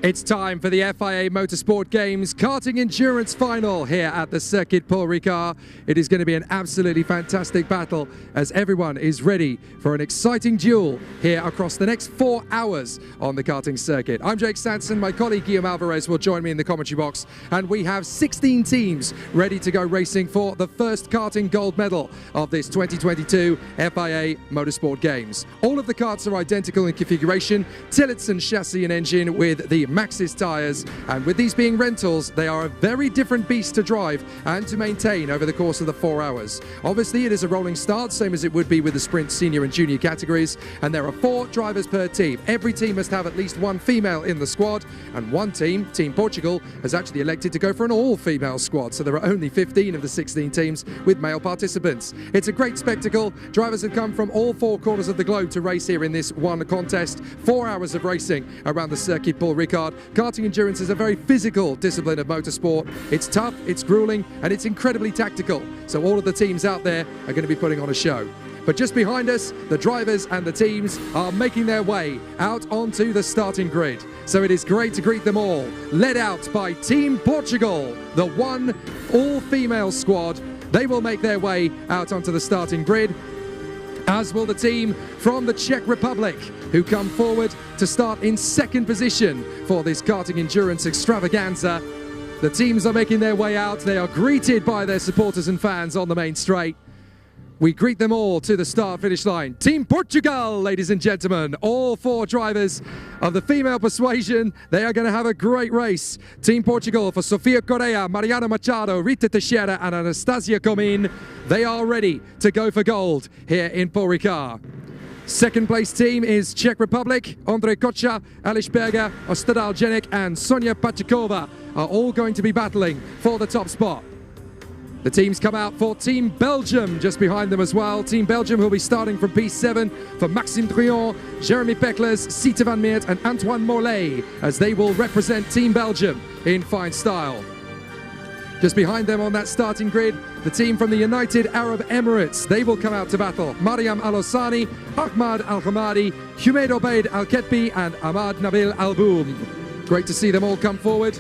It's time for the FIA Motorsport Games Karting Endurance Final here at the Circuit Paul Ricard. It is going to be an absolutely fantastic battle as everyone is ready for an exciting duel here across the next 4 hours on the karting circuit. I'm Jake Sanson, my colleague Guillaume Alvarez will join me in the commentary box, and we have 16 teams ready to go racing for the first karting gold medal of this 2022 FIA Motorsport Games. All of the karts are identical in configuration, Tillotson chassis and engine with the Maxxis tyres, and with these being rentals, they are a very different beast to drive and to maintain over the course of the 4 hours. Obviously, it is a rolling start, same as it would be with the sprint, senior and junior categories, and there are 4 drivers per team. Every team must have at least 1 female in the squad, and one team, Team Portugal, has actually elected to go for an all-female squad, so there are only 15 of the 16 teams with male participants. It's a great spectacle. Drivers have come from all 4 corners of the globe to race here in this one contest. 4 hours of racing around the Circuit Paul Ricard. Karting endurance is a very physical discipline of motorsport. It's tough, it's grueling, and it's incredibly tactical. So all of the teams out there are going to be putting on a show. But just behind us, the drivers and the teams are making their way out onto the starting grid. So it is great to greet them all. Led out by Team Portugal, the one all-female squad. They will make their way out onto the starting grid, as will the team from the Czech Republic, who come forward to start in 2nd position for this karting endurance extravaganza. The teams are making their way out. They are greeted by their supporters and fans on the main straight. We greet them all to the start-finish line. Team Portugal, ladies and gentlemen, all 4 drivers of the female persuasion. They are going to have a great race. Team Portugal for Sofia Correa, Mariana Machado, Rita Teixeira and Anastasia Comin. They are ready to go for gold here in Paul Ricard. 2nd place team is Czech Republic. Ondrej Kocha, Alice Berger, Ostadal Jenik and Sonia Pachikova are all going to be battling for the top spot. The teams come out for Team Belgium just behind them as well. Team Belgium will be starting from P7 for Maxime Truand, Jeremy Pecklers, Sita van Meert and Antoine Mollet, as they will represent Team Belgium in fine style. Just behind them on that starting grid, the team from the United Arab Emirates. They will come out to battle. Mariam Al-Hossani, Ahmad Al-Hamadi, Humaid Obeid Al-Ketbi and Ahmad Nabil Al-Boum. Great to see them all come forward.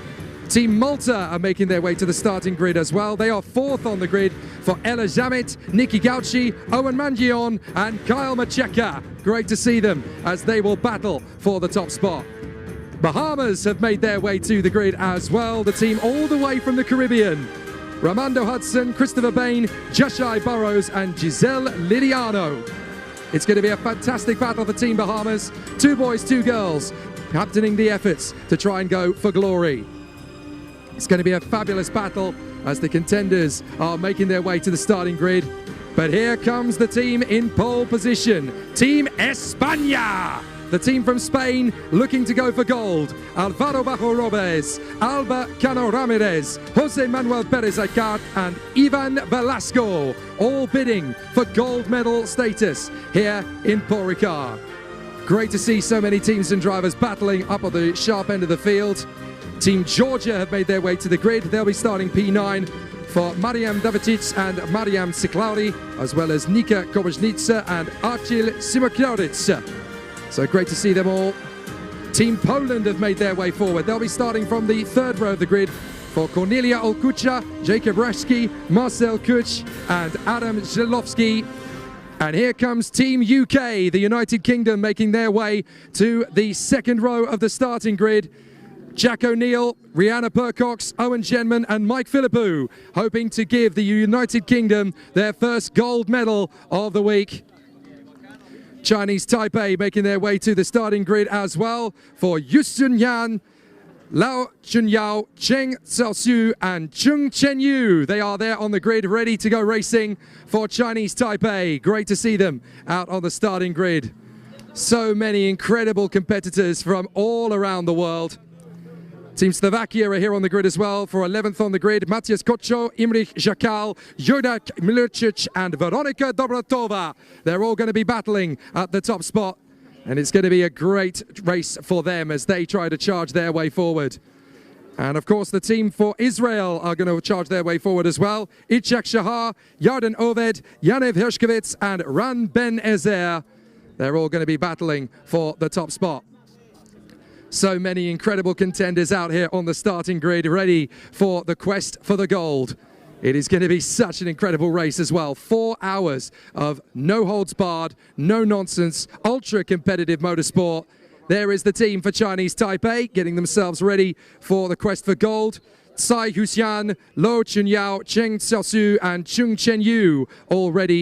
Team Malta are making their way to the starting grid as well. They are 4th on the grid for Ella Jamit, Nikki Gauchi, Owen Mangion and Kyle Macheka. Great to see them as they will battle for the top spot. Bahamas have made their way to the grid as well. The team all the way from the Caribbean. Ramando Hudson, Christopher Bain, Jashai Burrows and Giselle Liliano. It's going to be a fantastic battle for Team Bahamas. 2 boys, 2 girls, captaining the efforts to try and go for glory. It's going to be a fabulous battle as the contenders are making their way to the starting grid. But here comes the team in pole position. Team España! The team from Spain looking to go for gold. Alvaro Bajo Robles, Alba Cano Ramirez, Jose Manuel Perez Aycat and Ivan Velasco, all bidding for gold medal status here in Paul Ricard. Great to see so many teams and drivers battling up on the sharp end of the field. Team Georgia have made their way to the grid. They'll be starting P9 for Mariam Davitic and Mariam Siklauri, as well as Nika Kobrznica and Archil Simokiewicz. So great to see them all. Team Poland have made their way forward. They'll be starting from the 3rd row of the grid for Cornelia Olkucha, Jacob Rashki, Marcel Kuch and Adam Zilowski. And here comes Team UK, the United Kingdom, making their way to the 2nd row of the starting grid. Jack O'Neill, Rihanna Percox, Owen Genman and Mike Philippou, hoping to give the United Kingdom their first gold medal of the week. Chinese Taipei making their way to the starting grid as well for Yusun Yan, Lao Chunyao, Cheng Xiaoxiu and Chung Chenyu. They are there on the grid ready to go racing for Chinese Taipei. Great to see them out on the starting grid. So many incredible competitors from all around the world. Team Slovakia are here on the grid as well for 11th on the grid. Matthias Kocho, Imrich Jakal, Jodak Milurcic and Veronika Dobratova. They're all going to be battling at the top spot. And it's going to be a great race for them as they try to charge their way forward. And of course the team for Israel are going to charge their way forward as well. Itzhak Shahar, Yarden Oved, Yanev Hershkovitz and Ran Ben Ezer. They're all going to be battling for the top spot. So many incredible contenders out here on the starting grid, ready for the quest for the gold. It is going to be such an incredible race as well. 4 hours of no holds barred, no nonsense, ultra competitive motorsport. There is the team for Chinese Taipei getting themselves ready for the quest for gold. Cai Huxian, Lo Chunyao, Cheng Xiaosu and Chung Chenyu all ready